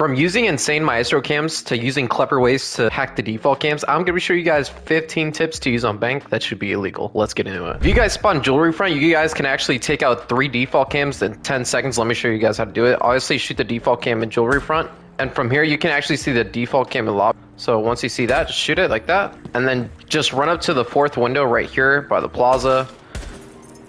From using insane Maestro cams to using clever ways to hack the default cams, I'm going to show you guys 15 tips to use on bank that should be illegal. Let's get into it. If you guys spawn jewelry front, you guys can actually take out 3 default cams in 10 seconds. Let me show you guys how to do it. Obviously, shoot the default cam in jewelry front. And from here, you can actually see the default cam in lobby. So once you see that, just shoot it like that. And then just run up to the 4th window right here by the plaza.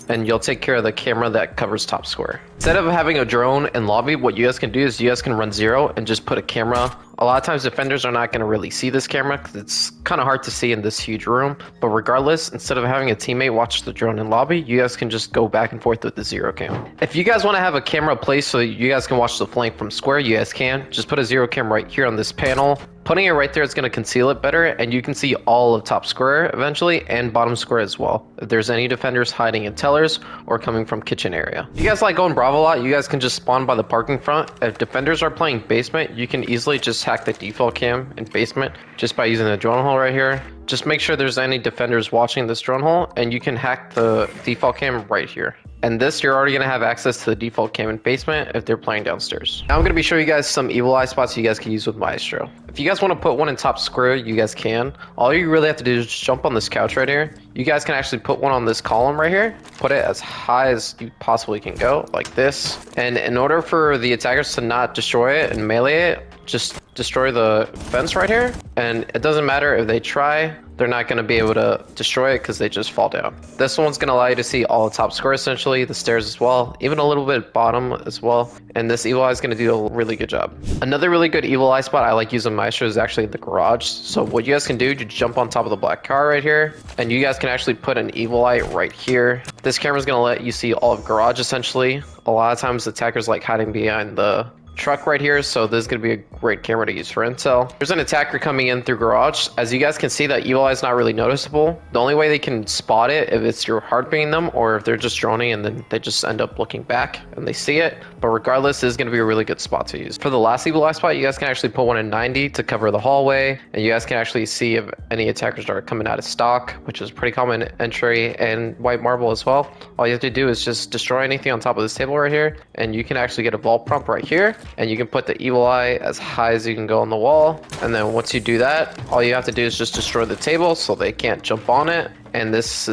And you'll take care of the camera that covers top square. Instead of having a drone in lobby, what you guys can do is you guys can run 0 and just put a camera. A lot of times defenders are not going to really see this camera because it's kind of hard to see in this huge room. But regardless, instead of having a teammate watch the drone in lobby, you guys can just go back and forth with the 0 cam. If you guys want to have a camera placed so you guys can watch the flank from square, you guys can. Just put a 0 cam right here on this panel. Putting it right there is going to conceal it better, and you can see all of top square eventually and bottom square as well. If there's any defenders hiding in tellers or coming from kitchen area. If you guys like going Bravo a lot, you guys can just spawn by the parking front. If defenders are playing basement, you can easily just hack the default cam in basement just by using the drone hole right here. Just make sure there's any defenders watching this drone hole, and you can hack the default cam right here. And this, you're already going to have access to the default cam in basement if they're playing downstairs. Now I'm going to be showing you guys some evil eye spots you guys can use with Maestro. If you guys want to put one in top square, you guys can. All you really have to do is just jump on this couch right here. You guys can actually put one on this column right here. Put it as high as you possibly can go, like this. And in order for the attackers to not destroy it and melee it, just destroy the fence right here. And it doesn't matter if they try, they're not going to be able to destroy it because they just fall down. This one's going to allow you to see all the top square essentially, the stairs as well, even a little bit bottom as well. And this evil eye is going to do a really good job. Another really good evil eye spot I like using Maestro is actually the garage. So what you guys can do, you jump on top of the black car right here, and you guys can actually put an evil eye right here. This camera is going to let you see all of garage essentially. A lot of times attackers like hiding behind the truck right here, so this is going to be a great camera to use for intel. There's an attacker coming in through garage. As you guys can see, that evil eye is not really noticeable. The only way they can spot it if it's your heartbeating them, or if they're just droning and then they just end up looking back and they see it. But regardless, this is going to be a really good spot to use. For the last evil eye spot, you guys can actually put one in 90 to cover the hallway, and you guys can actually see if any attackers are coming out of stock, which is pretty common entry, and white marble as well. All you have to do is just destroy anything on top of this table right here, and you can actually get a vault prompt right here. And you can put the evil eye as high as you can go on the wall. And then once you do that, all you have to do is just destroy the table so they can't jump on it. And this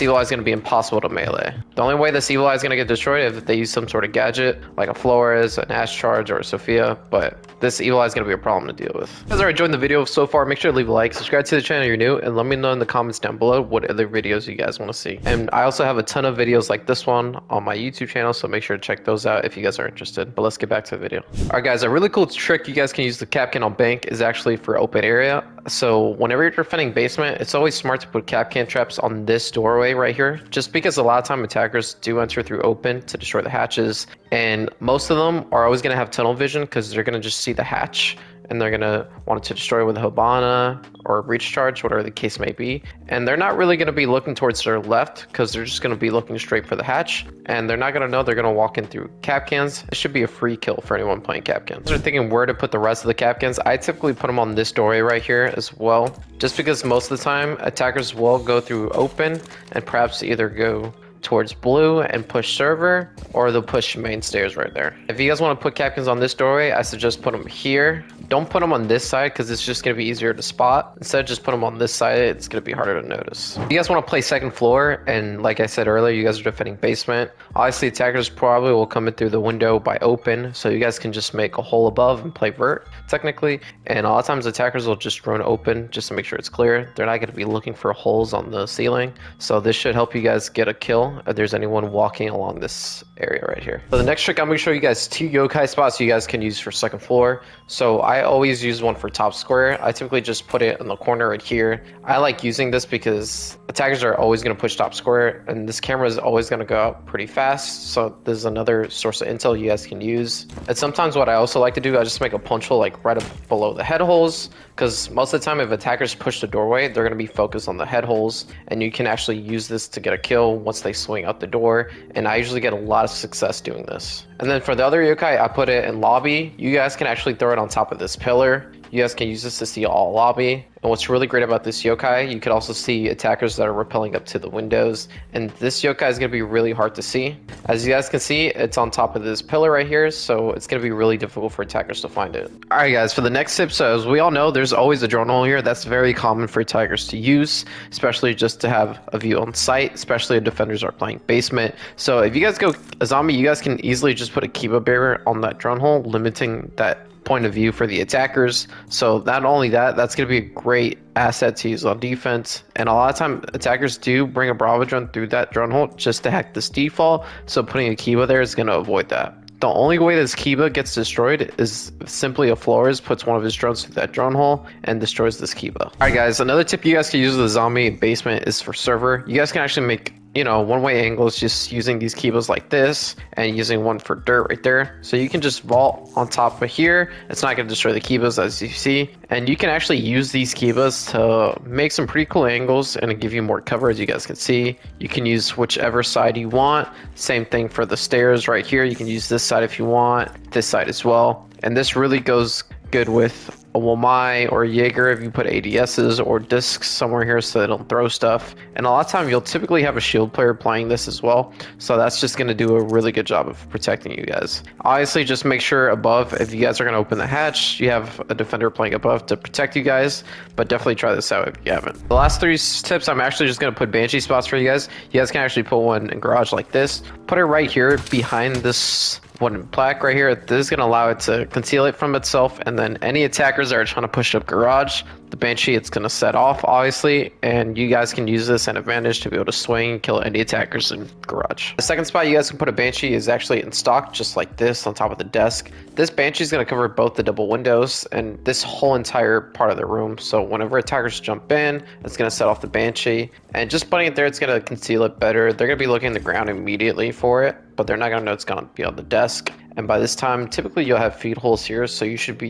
evil eye is going to be impossible to melee. The only way this evil eye is going to get destroyed is if they use some sort of gadget, like a Flores, an Ash Charge, or a Sophia. But this evil eye is going to be a problem to deal with. If you guys are enjoying the video so far, make sure to leave a like, subscribe to the channel if you're new, and let me know in the comments down below what other videos you guys want to see. And I also have a ton of videos like this one on my YouTube channel, so make sure to check those out if you guys are interested. But let's get back to the video. Alright guys, a really cool trick you guys can use the Kapkan on bank is actually for open area. So whenever you're defending basement, it's always smart to put Kapkan traps on this doorway right here, just because a lot of time attackers do enter through open to destroy the hatches, and most of them are always going to have tunnel vision because they're going to just see the hatch and they're going to want to destroy with a Hibana or a breach charge, whatever the case may be. And they're not really going to be looking towards their left because they're just going to be looking straight for the hatch, and they're not going to know they're going to walk in through Kapkans. It should be a free kill for anyone playing Kapkans. They're thinking where to put the rest of the Kapkans. I typically put them on this doorway right here as well, just because most of the time attackers will go through open and perhaps either go towards blue and push server, or they'll push main stairs right there. If you guys want to put Kapkans on this doorway, I suggest put them here. Don't put them on this side because it's just going to be easier to spot. Instead, just put them on this side. It's going to be harder to notice. If you guys want to play second floor, and like I said earlier, you guys are defending basement, obviously attackers probably will come in through the window by open, so you guys can just make a hole above and play vert technically. And a lot of times attackers will just run open just to make sure it's clear. They're not going to be looking for holes on the ceiling, so this should help you guys get a kill if there's anyone walking along this area right here. So the next trick, I'm going to show you guys 2 yokai spots you guys can use for second floor. So I always use one for top square. I typically just put it in the corner right here. I like using this because attackers are always going to push top square, and this camera is always going to go up pretty fast. So this is another source of intel you guys can use. And sometimes what I also like to do, I just make a punch hole like right up below the head holes, because most of the time if attackers push the doorway, they're going to be focused on the head holes, and you can actually use this to get a kill once they swing out the door. And I usually get a lot of success doing this. And then for the other yokai, I put it in lobby. You guys can actually throw it on top of this pillar. You guys can use this to see all lobby. And what's really great about this yokai, you can also see attackers that are rappelling up to the windows. And this yokai is going to be really hard to see. As you guys can see, it's on top of this pillar right here, so it's going to be really difficult for attackers to find it. Alright guys, for the next tip, so as we all know, there's always a drone hole here. That's very common for attackers to use, especially just to have a view on site, especially if defenders are playing basement. So if you guys go a zombie, you guys can easily just put a Kiba barrier on that drone hole, limiting that point of view for the attackers. So not only that, that's going to be a great asset to use on defense. And a lot of time attackers do bring a Bravo drone through that drone hole just to hack this default. So putting a Kiba there is going to avoid that. The only way this Kiba gets destroyed is simply a Flores puts one of his drones through that drone hole and destroys this Kiba. Alright guys, another tip you guys can use with the zombie basement is for server. You guys can actually make, you know, one-way angles just using these Kibas like this and using one for dirt right there. So you can just vault on top of here. It's not going to destroy the Kibas as you see. And you can actually use these Kibas to make some pretty cool angles and give you more cover, as you guys can see. You can use whichever side you want. Same thing for the stairs right here. You can use this side if you want, this side as well. And this really goes good with a Wamai or a Jaeger if you put ADSs or discs somewhere here so they don't throw stuff. And a lot of time you'll typically have a shield player playing this as well, so that's just going to do a really good job of protecting you guys. Obviously just make sure above, if you guys are going to open the hatch, you have a defender playing above to protect you guys, but definitely try this out if you haven't. The last 3 tips, I'm actually just going to put Banshee spots for you guys. You guys can actually put one in garage like this. Put it right here behind this wooden plaque right here. This is going to allow it to conceal it from itself, and then any attackers that are trying to push up garage, the Banshee, it's going to set off obviously, and you guys can use this an advantage to be able to swing and kill any attackers in garage. The second spot you guys can put a Banshee is actually in stock, just like this on top of the desk. This Banshee is going to cover both the double windows and this whole entire part of the room, so whenever attackers jump in, it's going to set off the Banshee, and just putting it there, it's going to conceal it better. They're going to be looking at the ground immediately for it, but they're not going to know it's going to be on the desk. And by this time, typically you'll have feed holes here, so you should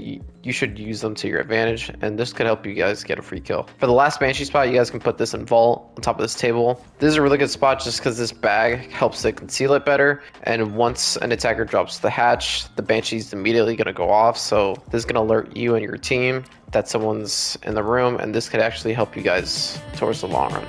use them to your advantage, and this could help you guys get a free kill. For the last Banshee spot, you guys can put this in vault on top of this table. This is a really good spot just because this bag helps to conceal it better, and once an attacker drops the hatch, the Banshee's immediately going to go off, so this is going to alert you and your team that someone's in the room, and this could actually help you guys towards the long run.